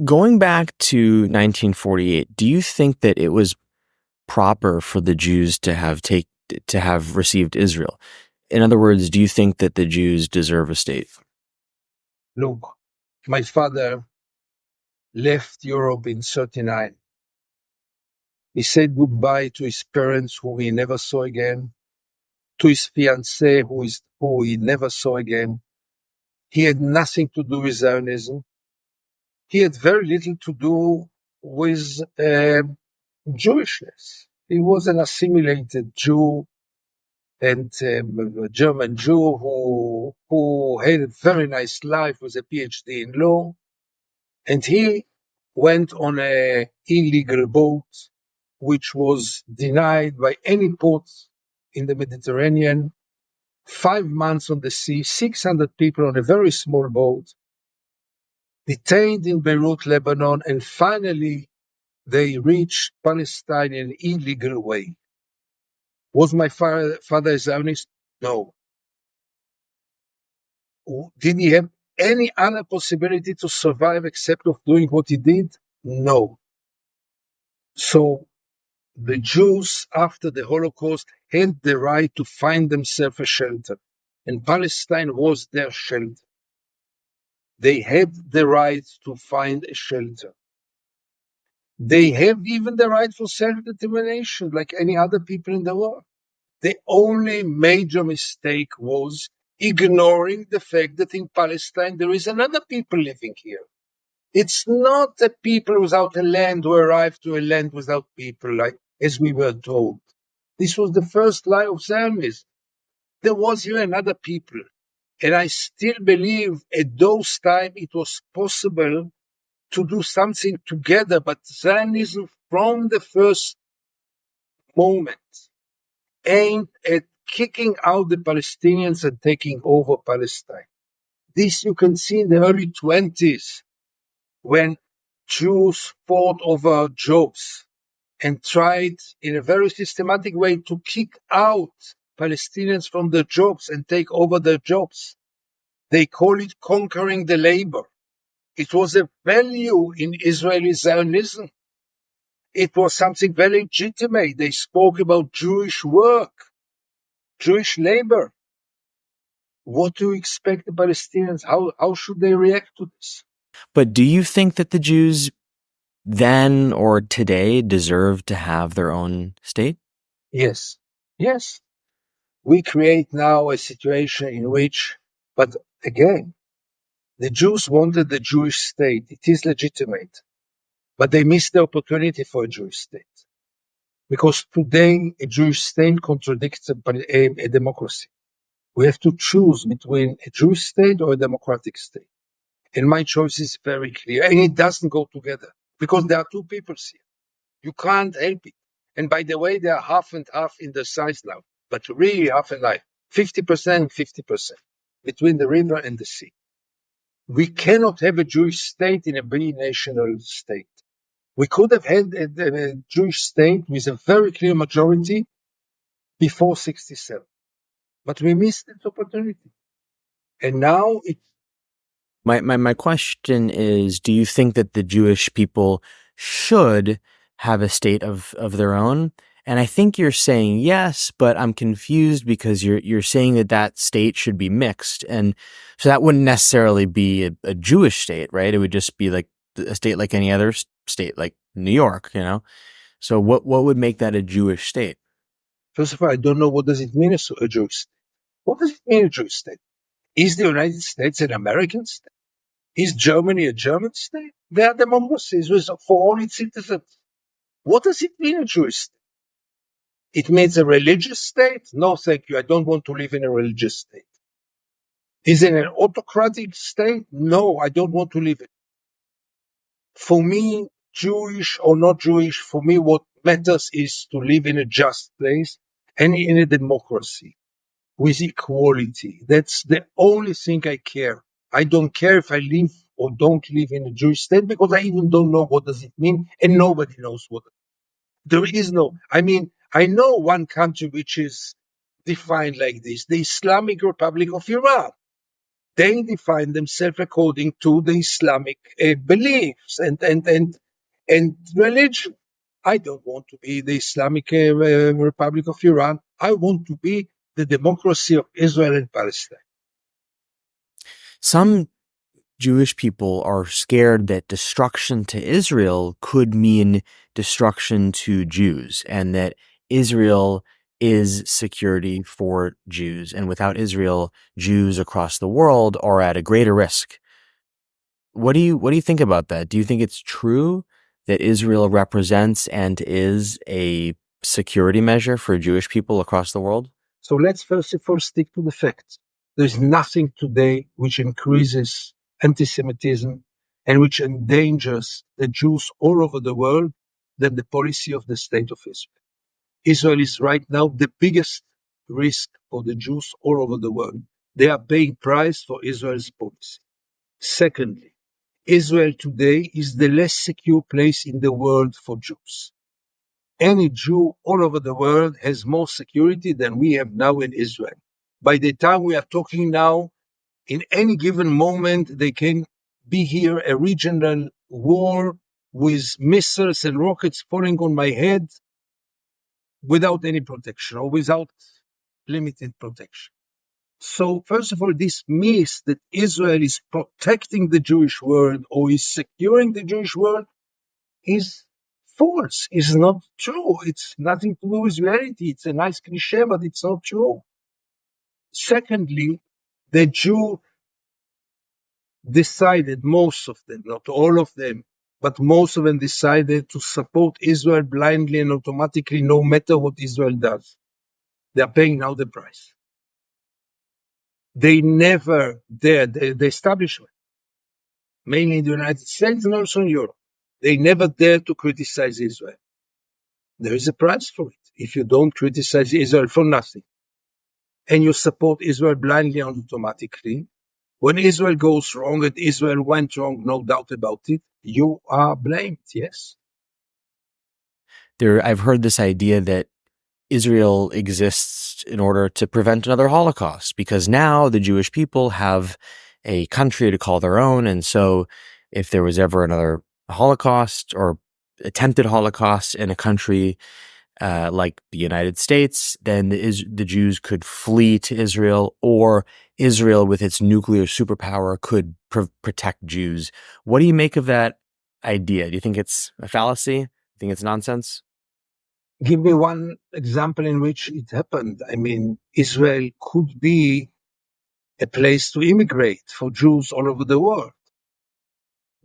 Going back to 1948, do you think that it was proper for the Jews to have received Israel? In other words, do you think that the Jews deserve a state? Look, my father left Europe in 39. He said goodbye to his parents, who he never saw again, to his fiancée, who he never saw again. He had nothing to do with Zionism. He had very little to do with Jewishness. He was an assimilated Jew and a German Jew who had a very nice life with a PhD in law. And he went on an illegal boat, which was denied by any port in the Mediterranean. 5 months on the sea, 600 people on a very small boat, detained in Beirut, Lebanon, and finally they reached Palestine in an illegal way. Was my father a Zionist? No. Did he have any other possibility to survive except of doing what he did? No. So the Jews, after the Holocaust, had the right to find themselves a shelter, and Palestine was their shelter. They had the right to find a shelter. They have even the right for self-determination, like any other people in the world. The only major mistake was ignoring the fact that in Palestine there is another people living here. It's not a people without a land who arrived to a land without people, like as we were told. This was the first lie of Zionism. There was here another people. And I still believe at those times it was possible to do something together, but Zionism from the first moment aimed at kicking out the Palestinians and taking over Palestine. This you can see in the early 20s when Jews fought over jobs and tried in a very systematic way to kick out Palestinians from their jobs and take over their jobs. They call it conquering the labor. It was a value in Israeli Zionism. It was something very legitimate. They spoke about Jewish work, Jewish labor. What do you expect the Palestinians? How should they react to this? But do you think that the Jews then or today deserve to have their own state? Yes, yes. We create now a situation in which, but again, the Jews wanted the Jewish state. It is legitimate, but they missed the opportunity for a Jewish state. Because today, a Jewish state contradicts a democracy. We have to choose between a Jewish state or a democratic state. And my choice is very clear. And it doesn't go together because there are two peoples here. You can't help it. And by the way, they are half and half in the size now, but really half and half, 50%, 50% between the river and the sea. We cannot have a Jewish state in a binational state. We could have had a Jewish state with a very clear majority before 67, but we missed that opportunity. And now My question is, do you think that the Jewish people should have a state of their own? And I think you're saying yes, but I'm confused because you're saying that that state should be mixed. And so that wouldn't necessarily be a Jewish state, right? It would just be like a state like any other state, like New York, you know? So what would make that a Jewish state? first of all, I don't know what does it mean a Jewish state. What does it mean a Jewish state? Is the United States an American state? Is Germany a German state? They are democracies for all its citizens. What does it mean a Jewish state? It means a religious state? No, thank you. I don't want to live in a religious state. Is it an autocratic state? No, I don't want to live in it. For me, Jewish or not Jewish, for me, what matters is to live in a just place and in a democracy with equality. That's the only thing I care. I don't care if I live or don't live in a Jewish state because I even don't know what does it mean, and nobody knows what. There is no. I mean, I know one country which is defined like this: the Islamic Republic of Iran. They define themselves according to the Islamic beliefs and religion. I don't want to be the Islamic Republic of Iran. I want to be the democracy of Israel and Palestine. Some Jewish people are scared that destruction to Israel could mean destruction to Jews, and that Israel is security for Jews. And without Israel, Jews across the world are at a greater risk. What do you think about that? Do you think it's true that Israel represents and is a security measure for Jewish people across the world? So let's first of all stick to the facts. There's nothing today which increases anti-Semitism and which endangers the Jews all over the world than the policy of the state of Israel. Israel is right now the biggest risk for the Jews all over the world. They are paying price for Israel's policy. Secondly, Israel today is the less secure place in the world for Jews. Any Jew all over the world has more security than we have now in Israel. By the time we are talking now, in any given moment, they can be here a regional war with missiles and rockets falling on my head without any protection or without limited protection. So, first of all, this myth that Israel is protecting the Jewish world or is securing the Jewish world is false, is not true. It's nothing to do with reality. It's a nice cliche, but it's not true. Secondly, the Jew decided, most of them, not all of them, but most of them decided to support Israel blindly and automatically, no matter what Israel does. They are paying now the price. They never dared, the establishment, mainly in the United States and also in Europe, they never dared to criticize Israel. There is a price for it. If you don't criticize Israel for nothing and you support Israel blindly and automatically, when Israel goes wrong, and Israel went wrong, no doubt about it, you are blamed, yes. I've heard this idea that Israel exists in order to prevent another Holocaust, because now the Jewish people have a country to call their own. And so if there was ever another Holocaust or attempted Holocaust in a country like the United States, then the Jews could flee to Israel, or Israel with its nuclear superpower could protect Jews. What do you make of that idea? Do you think it's a fallacy? Do you think it's nonsense? Give me one example in which it happened. I mean, Israel could be a place to immigrate for Jews all over the world,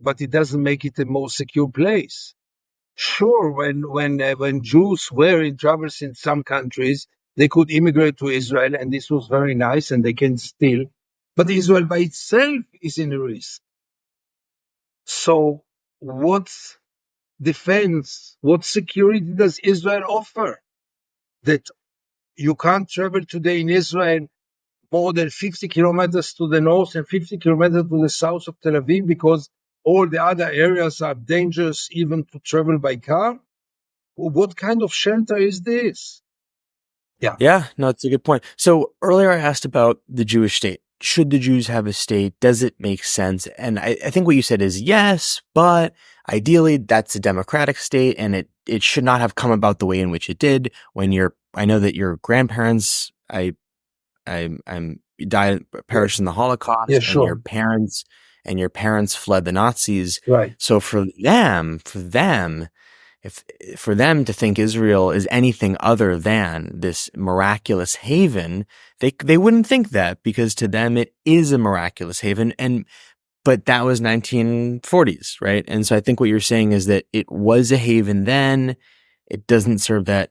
but it doesn't make it a more secure place. Sure, when Jews were in troubles in some countries, they could immigrate to Israel, and this was very nice, and they can still. But Israel by itself is in a risk. So, what defense, what security does Israel offer? That you can't travel today in Israel more than 50 kilometers to the north and 50 kilometers to the south of Tel Aviv because all the other areas are dangerous even to travel by car? What kind of shelter is this? Yeah, Yeah, no, it's a good point. So earlier I asked about the Jewish state. Should the Jews have a state? Does it make sense? And I think what you said is yes, but ideally that's a democratic state, and it should not have come about the way in which it did. I know that your grandparents, I'm died, yeah, perished in the yeah, Holocaust, sure. and your parents fled the Nazis. Right. So if for them to think Israel is anything other than this miraculous haven, they wouldn't think that, because to them it is a miraculous haven. But that was 1940s, right? And so I think what you're saying is that it was a haven then. It doesn't serve that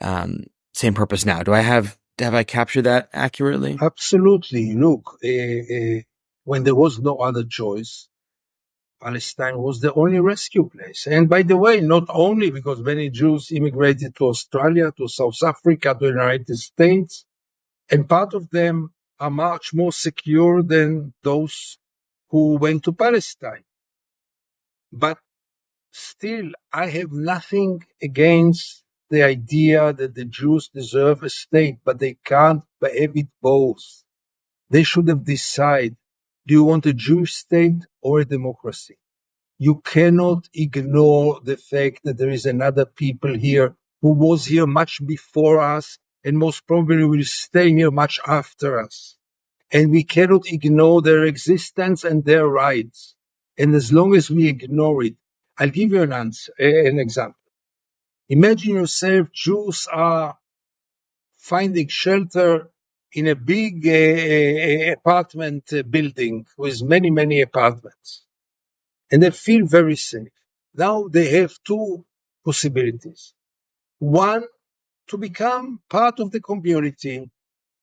um, same purpose now. Have I captured that accurately? Absolutely. Look, when there was no other choice, Palestine was the only rescue place. And by the way, not only because many Jews immigrated to Australia, to South Africa, to the United States, and part of them are much more secure than those who went to Palestine. But still, I have nothing against the idea that the Jews deserve a state, but they can't have it both. They should have decided Do you want a Jewish state or a democracy? You cannot ignore the fact that there is another people here who was here much before us and most probably will stay here much after us. And we cannot ignore their existence and their rights. And as long as we ignore it, I'll give you an example. Imagine yourself, Jews are finding shelter in a big apartment building with many, many apartments. And they feel very safe. Now they have two possibilities. One, to become part of the community,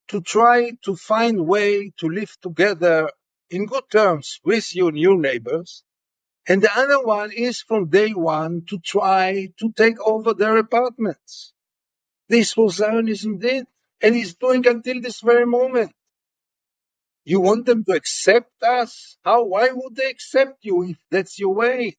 to try to find way to live together in good terms with your new neighbors. And the other one is from day one to try to take over their apartments. This was Zionism did, and is doing until this very moment. You want them to accept us? How? Why would they accept you if that's your way?